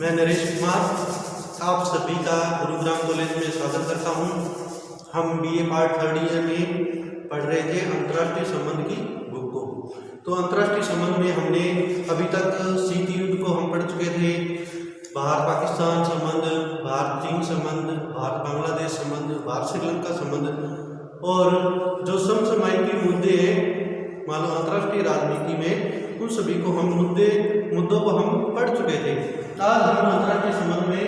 मैं नरेश कुमार आप सभी का गुरुग्राम कॉलेज में स्वागत करता हूं। हम बीए पार्ट 3rd ईयर में पढ़ रहे थे अंतर्राष्ट्रीय संबंध की बुक को। तो अंतर्राष्ट्रीय संबंध में हमने अभी तक शीत युद्ध को हम पढ़ चुके थे, भारत पाकिस्तान संबंध, भारत चीन संबंध, भारत बांग्लादेश संबंध, भारत श्रीलंका संबंध और जो समसामयिक मुद्दे हैं मान लो अंतर्राष्ट्रीय राजनीति में, उन सभी को हम मुद्दों को हम पढ़ चुके थे। आज हम अंतर्राष्ट्रीय संबंध में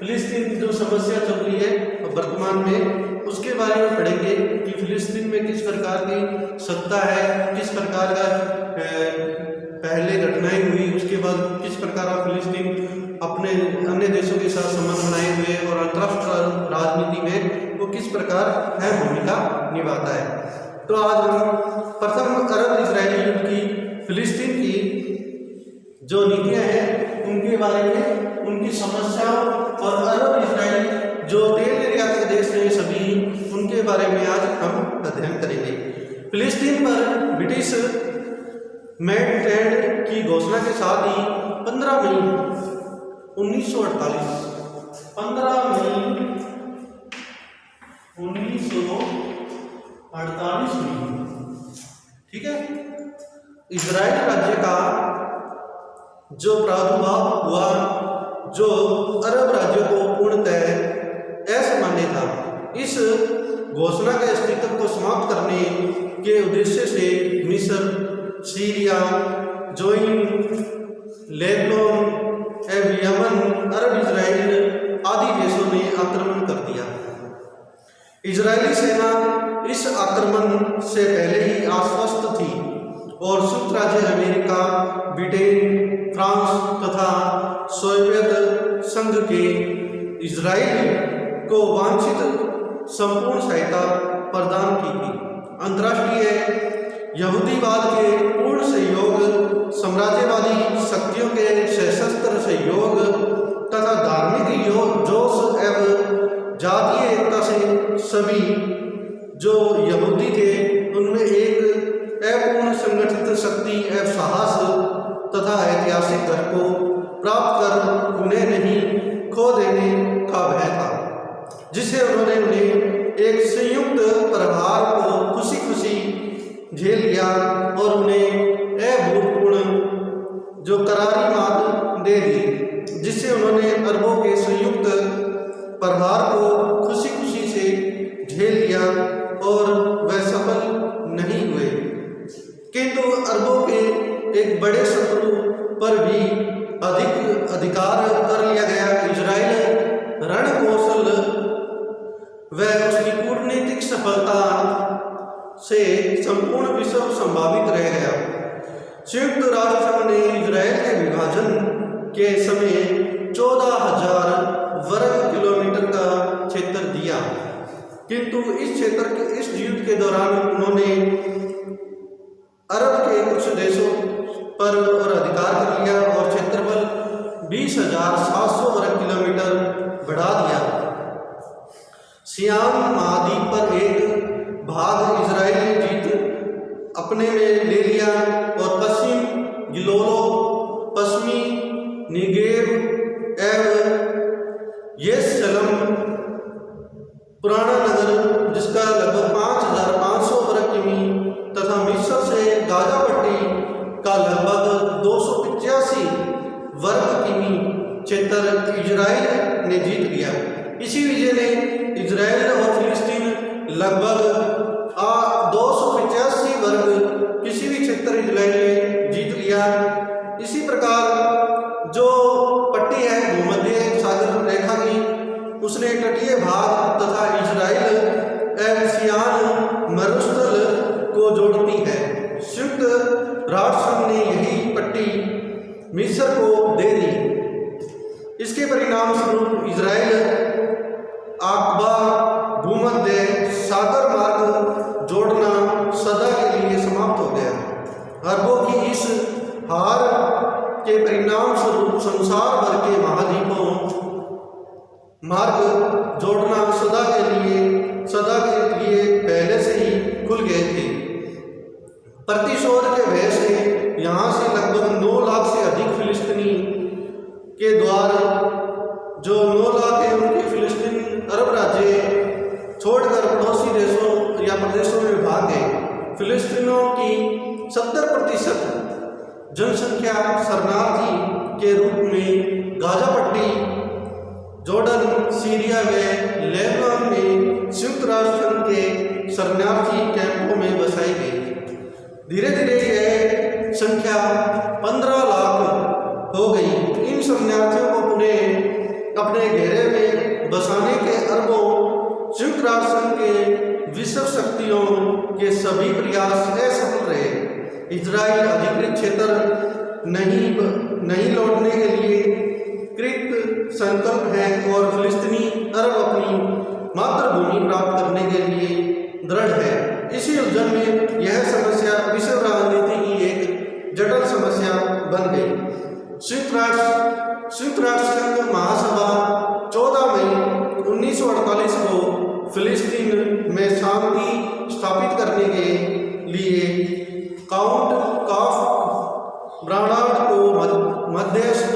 फिलिस्तीन की जो समस्या चल रही है वर्तमान में, उसके बारे में पढ़ेंगे कि फिलिस्तीन में किस प्रकार की सत्ता है, किस प्रकार का पहले घटनाएं हुई, उसके बाद किस प्रकार का फिलिस्तीन अपने अन्य देशों के साथ संबंध बनाए हुए और अंतर्राष्ट्रीय राजनीति में वो किस प्रकार है भूमिका निभाता है। तो आज हम प्रथम अरब इजरायली युद्ध की फिलिस्तीन की जो नीतियां हैं उनके बारे में, उनकी समस्याओं और अरब इजराइल जो तेल निर्यात के देश हैं सभी, उनके बारे में आज हम अध्ययन करेंगे। फिलिस्तीन पर ब्रिटिश मेडलैंड की घोषणा के साथ ही 15 मई 1948 में, ठीक है, इजराइल राज्य का जो प्रादुर्भाव हुआ, जो अरब राज्यों को पूर्णतः असामान्य था। इस घोषणा के अस्तित्व को समाप्त करने के उद्देश्य से मिस्र, सीरिया, जोर्डन, लेबनान, यमन, अरब इजराइल आदि देशों ने आक्रमण कर दिया। इजरायली सेना इस आक्रमण से पहले ही आश्वस्त थी और संयुक्त राज्य अमेरिका, ब्रिटेन, फ्रांस तथा सोवियत संघ के इजराइल को वांछित संपूर्ण सहायता प्रदान की थी। अंतर्राष्ट्रीय यहूदीवाद के पूर्ण सहयोग, साम्राज्यवादी शक्तियों के सशस्त्र सहयोग तथा धार्मिक जोश एवं जातीय एकता से सभी जो यहूदी थे उनमें एक अपूर्ण संगठित शक्ति एवं साहस तथा ऐतिहासिक घर को प्राप्त कर उन्हें नहीं खो देने का भय था, जिससे उन्हें एक संयुक्त प्रहार को खुशी खुशी झेल लिया और उन्हें अभूतपूर्व जो करारी मात दे दी, जिससे उन्होंने अरबों के संयुक्त प्रहार को खुशी खुशी से झेल लिया और वह सफल नहीं हुए। किंतु अरबों के एक बड़े शत्रु पर भी अधिकार कर लिया गया। इजराइल रणकौशल व उसकी कूटनीतिक सफलता से संपूर्ण विश्व संभावित रह गया। संयुक्त राष्ट्र संघ ने इजराइल के विभाजन के समय 14,000 वर्ग किलोमीटर का क्षेत्र दिया, किंतु इस युद्ध के दौरान उन्होंने अरब के कुछ देशों पर और अधिकार कर लिया और क्षेत्रफल 20,700 वर्ग किलोमीटर बढ़ा दिया। सियाम महाद्वीप पर एक भाग इजराइल ने जीत अपने में ले लिया और पश्चिम गिलोलो, पश्चिमी निगेव एवं येरूशलेम पुराना नगर जिसका लगभग 5,500 वर्ग किमी तथा मिस्र से गाजा पट्टी का लगभग 285 वर्ग किमी क्षेत्र इजराइल ने जीत लिया। इसी विजय ने इजराइल और फिलिस्तीन लगभग 285 वर्ग किसी भी क्षेत्र इजराइल ने जीत लिया। इसी प्रकार जो पट्टी है भूमध्य सागर रेखा की, उसने तटीय भाग तथा इजराइल एवं सियान मरुस्थल को जोड़ती है। संयुक्त राष्ट्र संघ ने यही पट्टी मिस्र को दे दी। इसके परिणाम स्वरूप इजराइल आकबा भूमध्य सागर मार्ग जोड़ना सदा के लिए समाप्त हो गया। अरबों की इस हार के परिणाम स्वरूप संसार भर के महाद्वीपों मार्ग जोड़ना सदा के लिए पहले से ही खुल गए थे। प्रतिशोध के भय से यहाँ से लगभग 9 लाख से अधिक फिलिस्तीनी के द्वार 70% जनसंख्या शरणार्थी के रूप में गाजा पट्टी, जॉर्डन, सीरिया व लेबनान में संयुक्त राष्ट्र संघ के शरणार्थी कैंपों में बसाई गई। धीरे धीरे यह संख्या 15 लाख हो गई। इन शरणार्थियों को अपने घेरे में बसाने के अरबों संयुक्त राष्ट्र संघ के विश्व शक्तियों के सभी प्रयास असफल रहे। इजराइल अधिकृत क्षेत्र नहीं लौटने के लिए कृत संकल्प है और फिलिस्तीनी अरब अपनी मातृभूमि प्राप्त करने के लिए दृढ़ है। इसी उलझन में यह समस्या विश्व राजनीति की एक जटिल समस्या बन गई। संयुक्त राष्ट्र संघ महासभा 14 मई 1948 को फिलिस्तीन में शांति स्थापित करने के लिए काउंट कॉफ ब्राडार्ड को मध्यस्थ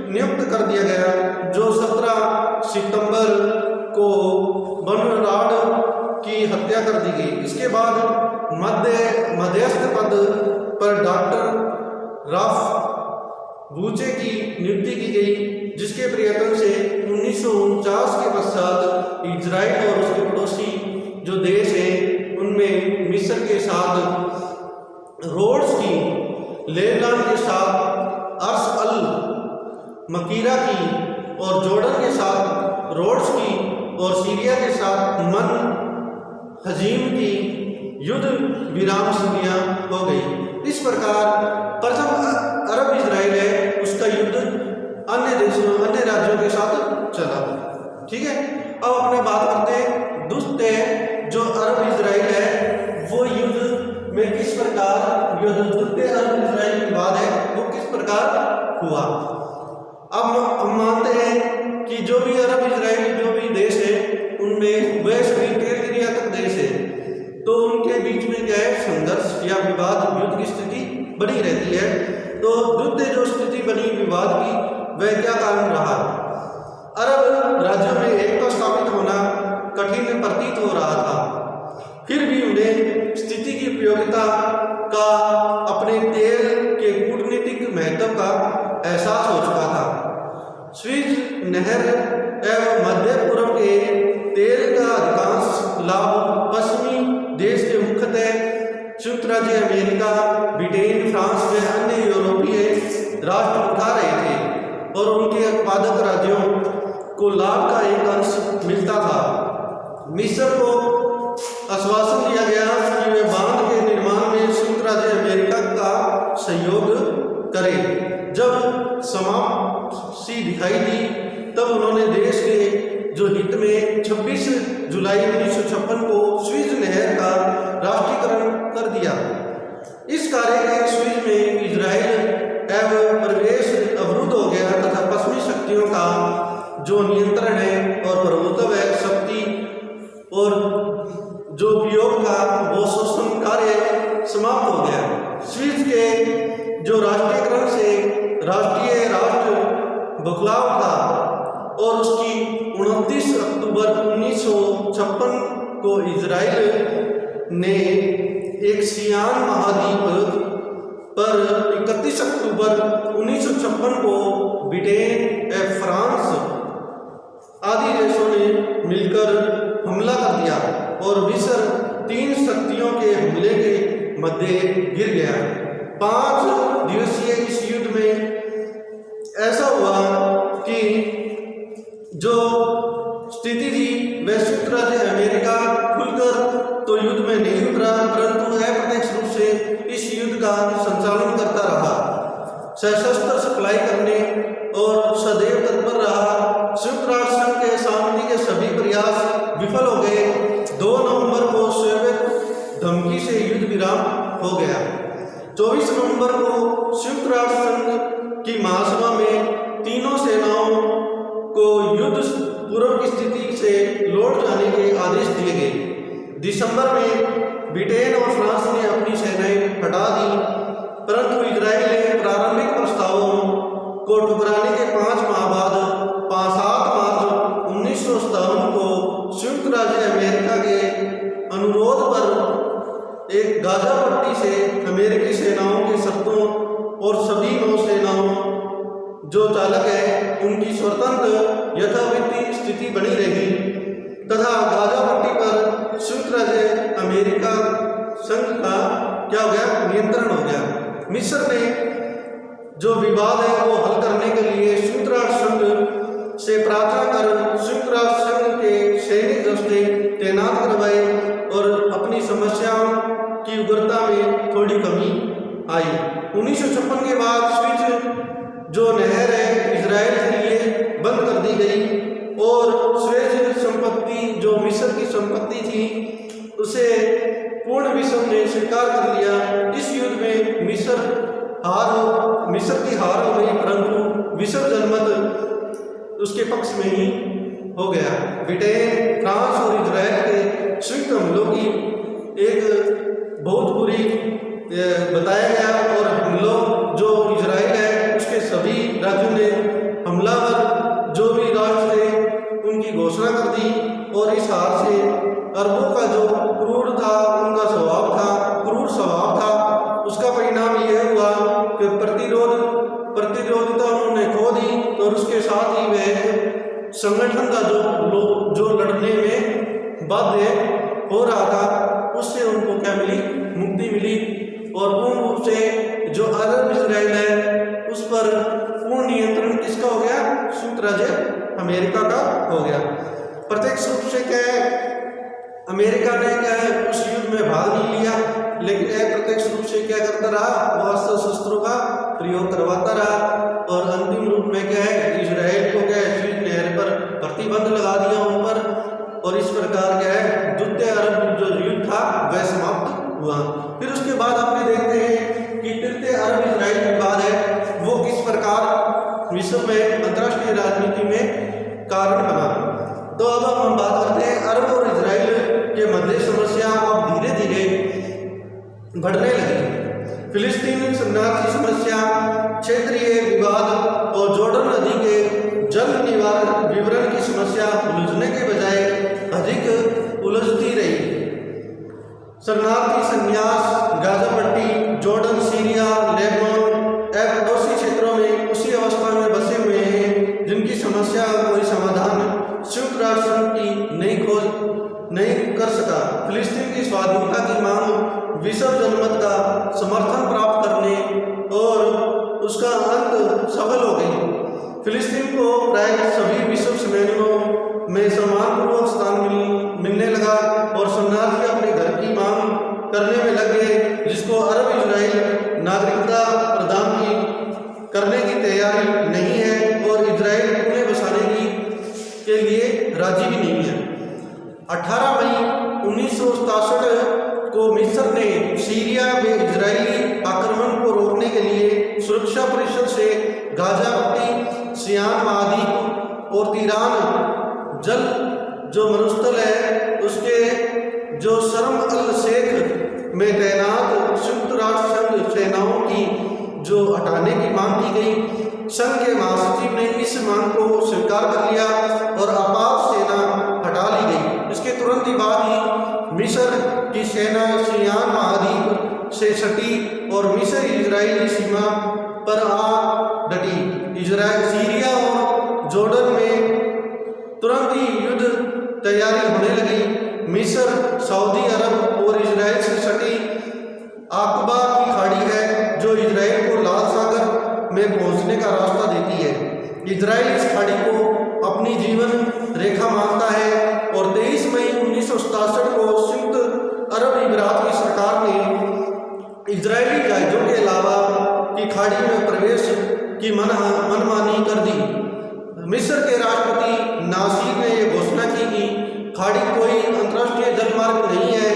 नियुक्त कर दिया गया, जो 17 सितंबर को बनराड की हत्या कर दी गई। इसके बाद मध्यस्थ पद पर डॉक्टर राफ बूचे की नियुक्ति की गई, जिसके प्रयत्न से 1949 के पश्चात इजराइल और उसके पड़ोसी जो देश हैं उनमें मिस्र के साथ रोड्स की, लेबनान के साथ अर्श अल मकीरा की और जॉर्डन के साथ रोड्स की और सीरिया के साथ मन हजीम की युद्ध विराम संधियां हो गई। इस प्रकार प्रथम अरब इजराइल है उसका युद्ध अन्य राज्यों के साथ चला। ठीक है, अब अपने बात करते हैं दूसरे जो अरब इजराइल है वो युद्ध में किस प्रकार द्वितीय अरब इजराइल विवाद है वो किस प्रकार हुआ। अब हम मानते हैं कि जो भी अरब इजराइल जो भी देश है उनमें वेस्ट क्रिया तक देश है, तो उनके बीच में क्या है संघर्ष या विवाद युद्ध की स्थिति बनी रहती है। तो द्वितीय जो स्थिति बनी विवाद की वह क्या कारण रहा। अरब राज्यों में एकता स्थापित होना कठिन प्रतीत हो रहा था, फिर भी उन्हें स्थिति की उपयोगिता का अपने तेल के कूटनीतिक महत्व का एहसास हो चुका था। स्विज नहर एवं मध्य पूर्व के तेल का अधिकांश लाभ पश्चिमी देश के मुख्यतः संयुक्त राज्य अमेरिका, ब्रिटेन, फ्रांस व अन्य यूरोपीय राष्ट्र उठा रहे थे और उनके उत्पादक राज्यों को लाभ का एक अंश मिलता था। मिस्र को आश्वासन दिया गया कि वे बांध के निर्माण में संयुक्त राज्य अमेरिका का सहयोग करें। जब समाप्ति दिखाई दी तब उन्होंने देश के जो हित में 26 जुलाई 1956 को स्विज नहर का राष्ट्रीयकरण कर दिया। इस कार्य के स्विज में इजराइल एवं प्रवेश अवरुद्ध हो गया तथा पश्चिमी शक्तियों का जो नियंत्रण है और प्रभुत्व है शक्ति और जो उपयोग था वो शोषण कार्य समाप्त हो गया। स्विज के जो राष्ट्रीयकरण से राष्ट्रीय राष्ट्र बदलाव था और उसकी 29 अक्टूबर 1956 को इजराइल ने एक सियान महाद्वीप पर 31 अक्टूबर 1956 को ब्रिटेन, फ्रांस आदि देशों ने मिलकर हमला कर दिया और मिस्र 3 शक्तियों के हमले के मध्य गिर गया। 5 दिवसीय इस युद्ध में ऐसा हुआ कि जो स्थिति थी वह संयुक्त राज्य अमेरिका खुलकर तो युद्ध में नहीं उतरा, परंतु अप्रत्यक्ष रूप से इस युद्ध का संचालन करता रहा, सशस्त्र सप्लाई करने और सदैव तत्पर रहा। संयुक्त राष्ट्र संघ के शांति के सभी प्रयास विफल हो गए। 2 नवंबर को सोवियत धमकी से युद्ध विराम हो गया। 24 नवंबर को संयुक्त राष्ट्र संघ की महासभा में तीनों सेनाओं को युद्ध पूर्व की स्थिति से लौट जाने के आदेश दिए गए। दिसंबर में ब्रिटेन और फ्रांस ने अपनी सेनाएं हटा दी, परंतु इजराइल ने प्रारंभिक प्रस्तावों को ठुकराने के 5 माह बाद 7 मार्च 1957 को संयुक्त राज्य अमेरिका के अनुरोध पर एक गाजा पट्टी से अमेरिकी सेना जो चालक है उनकी स्वतंत्र यथावत स्थिति बनी रही तथा गाजा पट्टी पर संयुक्त राज्य अमेरिका संघ का क्या हो गया, नियंत्रण हो गया। मिस्र ने जो विवाद है वो हल करने के लिए संयुक्त राष्ट्र संघ से प्रार्थना कर संयुक्त राष्ट्र संघ के सैनिक दस्ते तैनात करवाए और अपनी समस्याओं की उग्रता में थोड़ी कमी आई। 1956 के बाद स्विच जो नहर है इजराइल के लिए बंद कर दी गई और स्वेज संपत्ति जो मिस्र की संपत्ति थी उसे पूर्ण विश्व ने स्वीकार कर लिया। इस युद्ध में मिस्र की हार हो गई, परंतु विश्व जनमत उसके पक्ष में ही हो गया। ब्रिटेन, फ्रांस और इजराइल के संयुक्त हमलों की एक बहुत बुरी बताया गया और हमलों जो इजराइल है उसके सभी राज्यों ने हमलावर जो भी राष्ट्र थे उनकी घोषणा कर दी और इस हार से अरबों का जो क्रूर था, उनका स्वभाव था, क्रूर स्वभाव था, उसका परिणाम यह हुआ कि प्रतिरोधिता उन्होंने खो दी और उसके साथ ही वह संगठन का जो लड़ने में बाध्य हो रहा था उससे उनको क्या मिली, मुक्ति मिली और पूर्ण रूप से जो अरब इजराइल है उस पर पूर्ण नियंत्रण किसका हो गया, संयुक्त राज्य अमेरिका का हो गया। प्रत्यक्ष रूप से क्या है, अमेरिका ने क्या है उस युद्ध में भाग नहीं लिया, लेकिन अप्रत्यक्ष रूप से क्या करता रहा, वो अस्त्र शस्त्रों का प्रयोग करवाता रहा और अंतिम रूप में क्या है इजराइल को क्या है स्विज नहर पर प्रतिबंध लगा दिया उन पर और इस प्रकार क्या है द्वितीय अरब जो युद्ध था वह समाप्त हुआ। फिर उसके बाद आपने देखते हैं कि तृतीय अरब इजराइल विवाद है वो किस प्रकार विश्व में अंतर्राष्ट्रीय राजनीति में कारण बना। तो अब हम बात करते हैं अरब और इजराइल के मध्य समस्या अब धीरे धीरे बढ़ने लगी। फिलिस्तीन शरणार्थी समस्या, क्षेत्रीय विवाद और जॉर्डन नदी के जल निवारण विवरण की समस्या उलझने के बजाय अधिक उलझती रही। शरणार्थी संन्यास गाजा पट्टी, जॉर्डन, सीरिया, लेबनान पड़ोसी क्षेत्रों में उसी अवस्था में बसे हुए हैं जिनकी समस्या का कोई समाधान संयुक्त राष्ट्र संघ की नहीं कर सका। फिलिस्तीन की स्वाधीनता की मांग विश्व जनमत का समर्थन प्राप्त करने और उसका अंत सफल हो गई। फिलिस्तीन को प्राय सभी विश्व सम्मेलनों में सम्मानपूर्वक स्थान मिलने लगा और शरणार्थी अपने घर की मांग करने में लग गए, जिसको अरब इजराइल नागरिकता प्रदान करने की तैयारी नहीं है और इजराइल उन्हें बसाने के लिए राजी भी नहीं है। 18 मई 1967 को मिस्र ने सीरिया में इजरायली आक्रमण को रोकने के लिए सुरक्षा परिषद से गाजा पट्टी, सियान महाद्वीप और तीरान जल जो मरुस्थल है उसके जो शर्म अल शेख में तैनात संयुक्त राष्ट्र संघ सेनाओं की जो हटाने की मांग की गई। संघ के महासचिव ने इस मांग को स्वीकार कर लिया और आपात सेना हटा ली गई। इसके तुरंत ही बाद ही मिस्र की सेना सियान महाद्वीप से सटी और मिस्र इजरायली सीमा पर आ डटी। इजराइल, सीरिया और जॉर्डन में तुरंत ही युद्ध तैयारी होने लगी। मिस्र, सऊदी अरब और इजराइल से सटी आकबा की खाड़ी है जो इजराइल को लाल सागर में पहुंचने का रास्ता देती है। इजराइल इस खाड़ी को अपनी जीवन रेखा मानता है और 23 मई 1967 को संयुक्त अरब अमीरात की सरकार ने इजरायली जहाजों के अलावा की खाड़ी में प्रवेश की मनमानी कर दी। मिस्र के राष्ट्रपति नासिर ने यह घोषणा की कि खाड़ी कोई अंतर्राष्ट्रीय जलमार्ग नहीं है,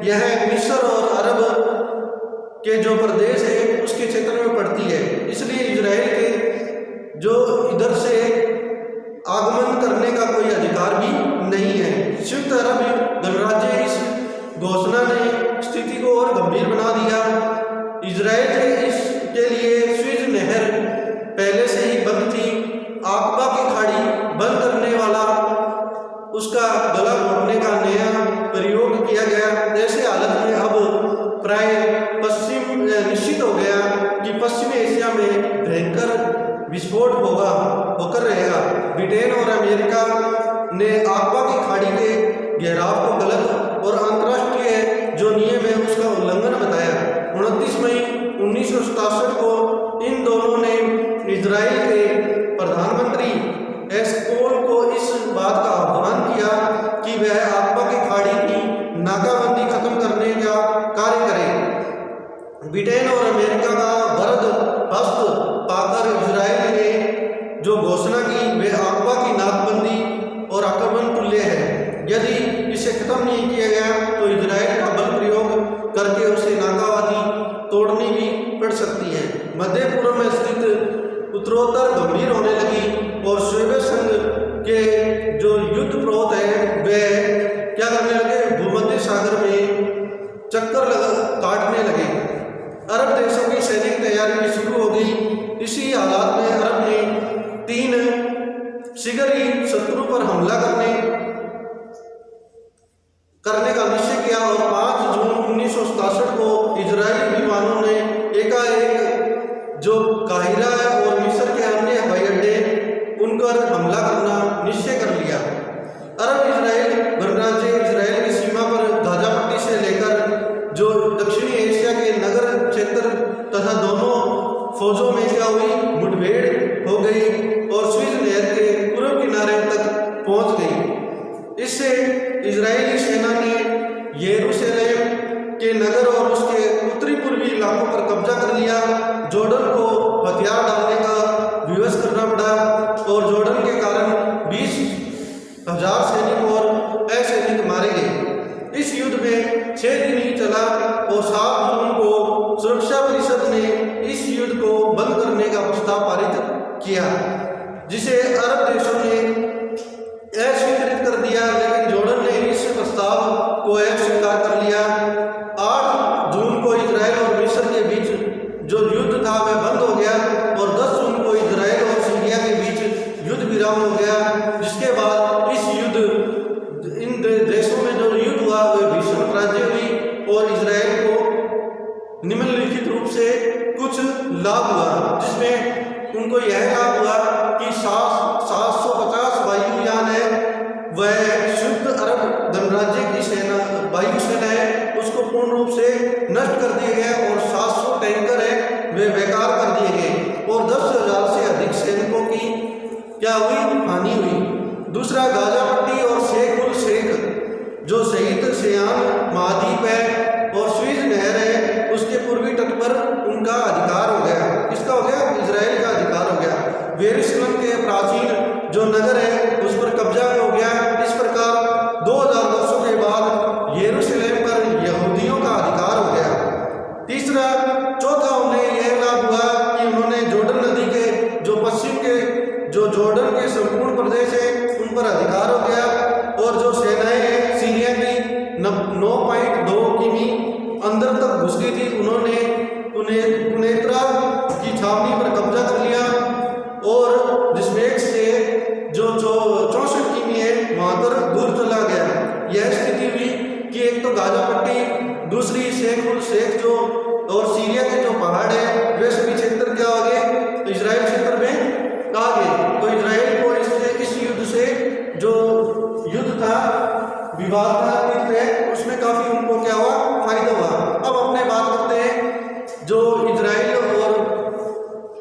यह मिस्र और अरब के जो प्रदेश है उसके क्षेत्र में पड़ती है, इसलिए इजराइल के जो इधर से आगमन करने का कोई अधिकार भी नहीं है। संयुक्त अरब गणराज्य इस घोषणा ने स्थिति को और गंभीर बना दिया। इजराइल के इसके लिए स्विज नहर पहले से ही बंद थी। आकबा की खाड़ी बंद करने वाला उसका गला घोटने का नया प्रयोग किया गया। ऐसे हालत में अब प्राय निश्चित हो गया कि पश्चिमी एशिया में भयंकर विस्फोट होकर रहेगा। ब्रिटेन और अमेरिका ने आकबा की खाड़ी के घेराव को गलत और अंतर्राष्ट्रीय जो नियम है उसका उल्लंघन बताया। 29 मई 1967 को इन दोनों ने इजराइल के प्रधानमंत्री एस्कोल को इस बात का आह्वान किया कि वह आकबा की खाड़ी की नाकाबंदी खत्म करने का कार्य करे। ब्रिटेन और अमेरिका का वरद हस्त पाकर इजराइल ने जो घोषणा की वह आकबा की नाकाबंदी और आक्रमण तुल्य है। यदि इसे खत्म नहीं किया गया तो इजराइल का बल प्रयोग करके उसे नाकाबंदी तोड़नी भी पड़ सकती है। मध्य पूर्व में स्थित उत्तरोत्तर गंभीर होने लगी और सोवियत संघ के जो युद्ध प्रोत है वे क्या करने लगे, भूमध्य सागर में चक्कर काटने लगे। अरब देशों की सैनिक तैयारी भी शुरू हो गई। इसी हालात में अरब ने 3 शिगरी शत्रु पर हमला करने का निश्चय किया और 5 जून 1967 को इजरायली विमानों ने एकाएक जो काहिरा और मिस्र के अन्य हवाई अड्डे उन पर हमला करना निश्चय कर लिया। अरब इजराइल गणराज्य इजराइल की सीमा पर गाजा पट्टी से लेकर जो दक्षिणी एशिया के नगर क्षेत्र तथा दोनों फौजों में क्या हुई, मुठभेड़ हो गई और स्विज नहर के पूर्व किनारे तक पहुंच गई। इससे इजरायली सेना ने यरूशलेम के नगर और उसके उत्तरी पूर्वी इलाकों पर कब्जा कर लिया। जॉर्डन को हथियार डालने का विवश करना पड़ा और जॉर्डन के कारण 20,000 सैनिक और असैनिक मारे गए। इस युद्ध में 6 दिन ही चला और 7 जून को सुरक्षा परिषद ने इस युद्ध को बंद करने का प्रस्ताव पारित किया, जिसे अरब देशों ने अस्वीकृत कर दिया, लेकिन जॉर्डन ने इस प्रस्ताव को अस्वीकार कर लिया। 8 जून को इजराइल और मिस्र के बीच जो युद्ध था वह बंद हो गया और 10 जून को इजराइल और सीरिया के बीच युद्ध विराम हो गया। जिसके बाद इस युद्ध इन देशों में जो युद्ध हुआ वह भीषण पराजय हुई और इजराइल को निम्नलिखित रूप से कुछ लाभ हुआ, जिसमें उनको यह लाभ हुआ कि 750 वायुयान है वह संयुक्त अरब गणराज्य की सेना वायुसेना है उसको पूर्ण रूप से नष्ट कर दिया गया और 700 टैंकर है वे बेकार कर दिए गए और 10,000 से अधिक सैनिकों की क्या हुई, हानि हुई। दूसरा, गाजा पट्टी और शेख उल शेख जो शहीद सियान महाद्वीप है और स्विज नहर है उसके पूर्वी तट पर उनका अधिकार हो गया। किसका हो गया? इजराइल का अधिकार हो गया। यरूशलेम के प्राचीन जो नगर है उस पर कब्जा हो गया। इस प्रकार 2000 वर्षों के बाद यरूशलेम पर यहूदियों का अधिकार हो गया। तीसरा, चौथा उन्हें यह लाभ हुआ कि उन्होंने जॉर्डन नदी के जो पश्चिम के जो जॉर्डन के संपूर्ण प्रदेश है उन पर अधिकार हो गया और जो सेनाएं हैं सीरिया की 9.2 किमी अंदर तक घुस गई थी, उन्होंने पुनेत्रा की छावनी पर कब्जा कर लिया और जिसमें से जो 64 किमी है वहां पर दूर चला गया। यह स्थिति हुई कि एक तो गाजा पट्टी, दूसरी शेख उल शेख जो और सीरिया के जो पहाड़ है वे सभी क्षेत्र क्या हो गए, इजराइल क्षेत्र में आ गए। तो इजराइल को इस युद्ध से जो युद्ध था, विवाद था, उसमें काफी उनको क्या हुआ, फायदा हुआ। अब अपने बात करते हैं जो इजराइल और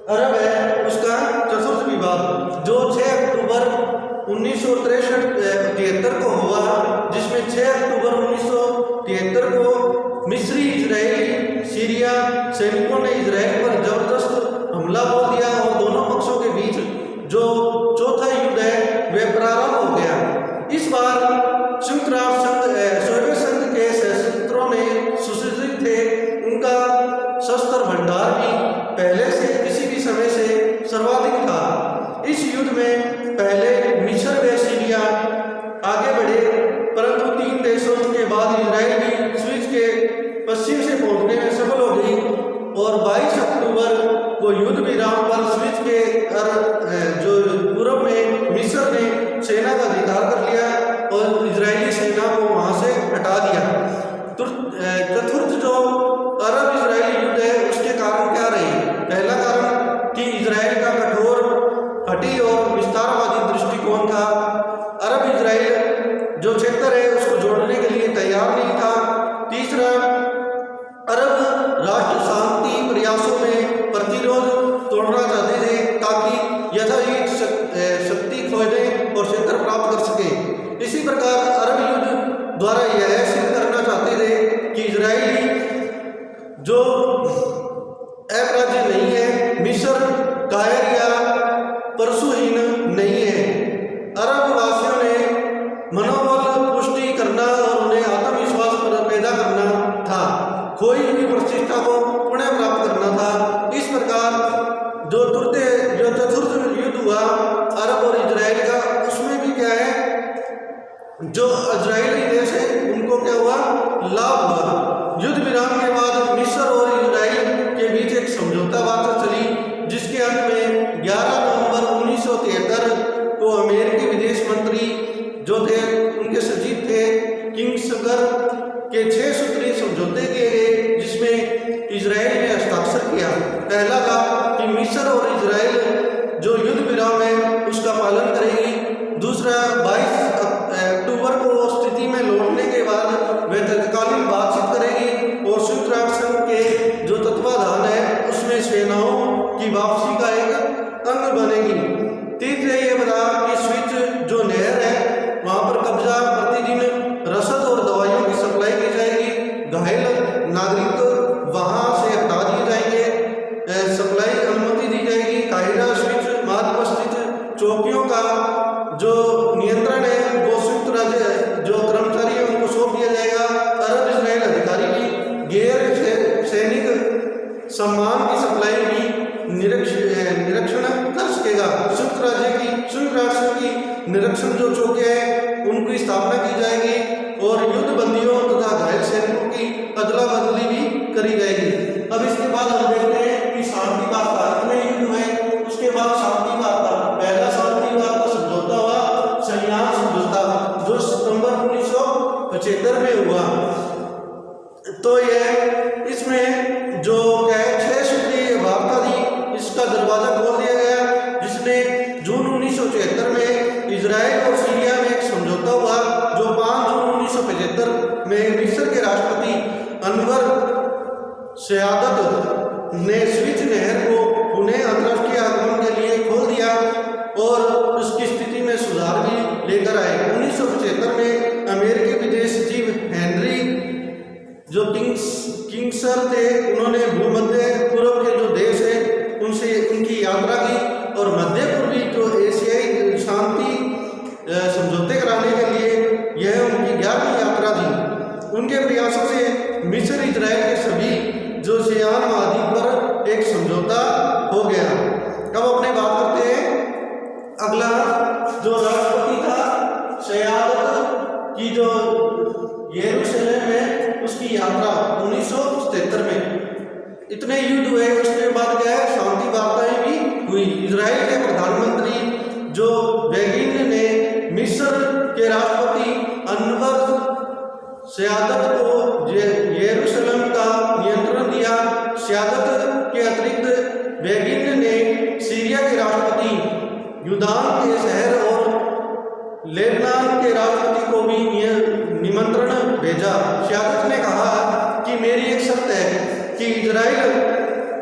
अरब है उसका चतुर्थ विवाद जो 6 अक्टूबर 1973 को हुआ, जिसमें 6 अक्टूबर 1973 को मिस्री इजरायली सीरिया सैनिकों ने इजराइल पर जबरदस्त हमला बोल दिया और दोनों पक्षों के बीच जो चौथा युद्ध है वह प्रारंभ हो गया। इस बार संयुक्त राष्ट्र संघ सोवियत संघ के सशस्त्रों ने सुसज्जित थे, उनका शस्त्र भंडार भी पहले से किसी भी समय से सर्वाधिक था। इस युद्ध में पहले मिस्र व सीरिया आगे बढ़े, परंतु 3 देशों के बाद इजराइल भी स्विच के पश्चिम से पहुंचने में सफल हो गई और 22 अक्टूबर को युद्ध विराम पर स्विच के जो पूर्व में मिस्र ने सेना का अधिकार कर लिया और इजरायली सेना को वहां से हटा दिया। चतुर्थ जो अरब इजरायली युद्ध है उसके कारण क्या रहे? पहला कारण कि इजराइल का कठोर मिस्र कायर या परसुहीन नहीं है। अरब वासियों ने मनोबल पुष्टि करना और उन्हें आत्मविश्वास पैदा करना था, खोई हुई प्रतिष्ठा को पुनः प्राप्त करना था। इस प्रकार जो चतुर्थ युद्ध हुआ अरब और इजराइल का, उसमें भी क्या है, जो इजराइली देश है उनको क्या हुआ, लाभ हुआ। युद्ध विराम के बाद मिस्र और इजराइल के बीच एक समझौता वार्ता चली, जिसके अंत में 11 नवंबर 1973 को अमेरिकी विदेश मंत्री जो थे, उनके सचिव थे किंग्सगर के 6 सूत्रीय समझौते किए गए, जिसमें इजराइल ने हस्ताक्षर किया। पहला था कि मिस्र और इजराइल जो युद्ध विराम है उसका पालन करेगी। दूसरा, 22 अक्टूबर को स्थिति में लौटने के बाद वे तत्कालीन बातचीत करेगी और संयुक्त राष्ट्र संघ के जो तत्वाधान है उसमें सेनाओं की वापसी का एक अंग बनेगी। तीसरे ये बता कि स्विच जो नहर है वहाँ पर कब्जा, प्रतिदिन रसद और दवाइयों की सप्लाई की जाएगी। घायल नागरिक वहाँ से हटा दिए जाएंगे, सप्लाई अनुमति दी जाएगी। काहिरा स्विच मार्ग स्थित चौकियों का जो नियंत्रण है वो संयुक्त राज्य जो कर्मचारी है उनको सौंप दिया जाएगा। अरब इजराइल अधिकारी की गैर सैनिक सम्मान की सप्लाई भी निरीक्षण कर सकेगा। संयुक्त राष्ट्र की निरीक्षण जो चौकियां हैं उनकी स्थापना की जाएगी और युद्ध बंदियों तथा घायल सैनिकों की अदला बदली भी करी जाएगी। अब इसके बाद हम देखते हैं कि शांति वार्ता में युद्ध है, उसके बाद शांति वार्ता। पहला शांति वार्ता समझौता हुआ सन्यास समझौता, जो सितंबर 1975 में हुआ। तो यह इसमें जो क्या है 6 सूत्रीय वार्ता थी, इसका दरवाजा खोल दिया गया, जिसने जून 1974 में इजराइल और सीरिया में एक समझौता हुआ, जो 5 जून 1975 में मिस्र के राष्ट्रपति अनवर सयादत ने स्विच नहर को पुनः अंतर्राष्ट्रीय आगमन के लिए खोल दिया और उसकी स्थिति में सुधार भी लेकर आए। 1975 में अमेरिकी विदेश सचिव हेनरी जो किंग्सर थे, उन्होंने भूमध्य पूर्व के जो देश है उनसे उनकी यात्रा की और मध्य पूर्वी जो एशियाई शांति समझौते कराने के लिए यह उनकी 11वीं यात्रा थी। उनके प्रयासों से मिस्र इजराइल के सभी जो सियान महाद्वीप पर एक समझौता हो गया। अब अपने बात करते हैं अगला जो राष्ट्रपति था सयादत की जो यरूशलेम है उसकी यात्रा 1977 में। इतने युद्ध हुए, उसके बाद क्या है शांति वार्ताएं भी हुई। इजराइल के प्रधानमंत्री जो बेगिन ने मिस्र के राष्ट्रपति अनवर सयादत को यरूशलेम का नियंत्रण दिया। सयादत के अतिरिक्त बेगिन ने सीरिया के राष्ट्रपति युदान के शहर और लेबनान के राष्ट्रपति को भी निमंत्रण भेजा। सयादत ने कहा कि मेरी एक शर्त है कि इजराइल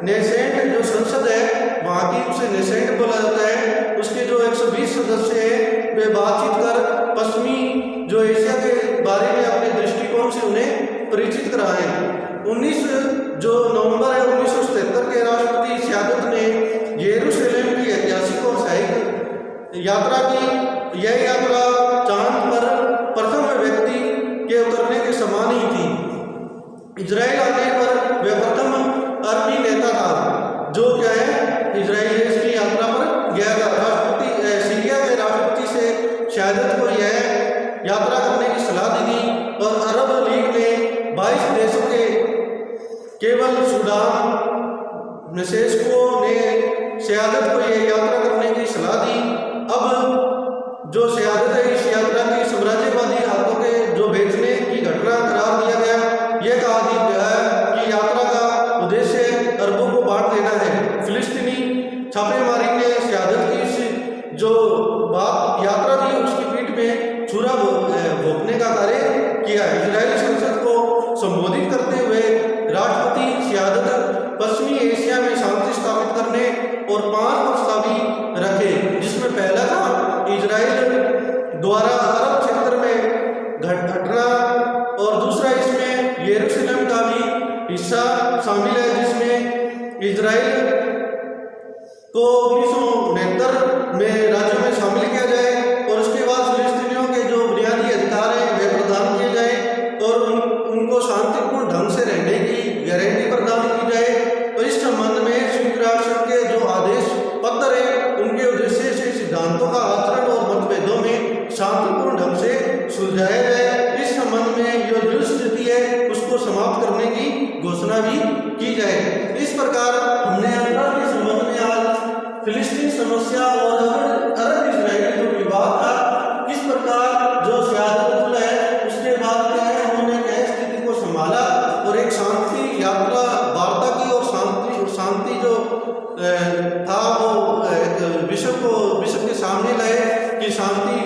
नेसेंट जो संसद है वहाँ की, उसे नेसेंट बोला जाता है, उसके जो 120 सदस्य हैं वे बातचीत कर पश्चिमी जो एशिया के बारे में अपने दृष्टिकोण से उन्हें परिचित कराएं। 19 जो नवंबर है 1977 के राष्ट्रपति सयादत ने यरूशलेम की ऐतिहासिक और साहित्यिक यात्रा की। यह यात्रा चांद पर प्रथम व्यक्ति के उतरने के समान ही थी। इजराइल आने पर वह प्रथम अरबी नेता था जो क्या है इजराइल देश की यात्रा पर गया था। राष्ट्रपति सीरिया के राष्ट्रपति से सयादत को यह यात्रा करने की सलाह दी गई और अरब लीग ने 22 देशों के केवल सूडान नसेस्को ने सयादत को यह यात्रा करने की सलाह दी। अब जो सयादत है इस यात्रा की साम्राज्यवादी हाथों के जो बेचने की घटना करार दिया गया। यह कहा गया कि यात्रा का उद्देश्य अरबों को बांट देना है। फिलिस्तीनी छापेमारी ने सयादत की इस जो बात यात्रा थी उसकी पीठ में छुरा भोंकने का कार्य किया। इजरायली संसद को संबोधित करते हुए राष्ट्रपति सयादत पश्चिमी एशिया में शांति स्थापित करने और 5 प्रस्ताव भी रखे, जिसमें पहला था इजराइल द्वारा अरब क्षेत्र में घटना और दूसरा इसमें यरूशलेम का भी हिस्सा शामिल है, जिसमें इजराइल को 1969 में राज्यों में शामिल किया जाए और उसके बाद फिलिस्तीनियों के जो बुनियादी अधिकार हैं वे प्रदान किए जाए और उनको शांतिपूर्ण ढंग से रहने की गारंटी प्रदान की जाए। और इस संबंध में संयुक्त राष्ट्र के जो आदेश पत्र है उनके उद्देश्य से सिद्धांतों का आचरण और मतभेदों में शांतिपूर्ण ढंग से सुलझाया जाए। इस संबंध में जो युद्ध स्थिति है उसको समाप्त करने की घोषणा भी की जाए। इस प्रकार हमने अरब के संबंध में आज फिलिस्तीन समस्या और अरब इजराइल जो विवाद था किस प्रकार जो सियासत है उसके बाद क्या है उन्होंने क्या स्थिति को संभाला और एक शांति यात्रा वार्ता की और शांति जो था वो एक विश्व के सामने लाए कि शांति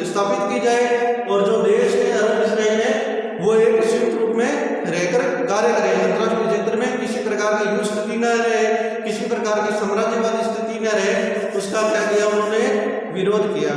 स्थापित की जाए और जो देश है अरब इजराइल है वो एक संयुक्त रूप में रहकर कार्य करें। अंतर्राष्ट्रीय क्षेत्र में किसी प्रकार की युद्ध स्थिति न रहे, किसी प्रकार की साम्राज्यवादी स्थिति न रहे, उसका क्या किया उन्होंने विरोध किया।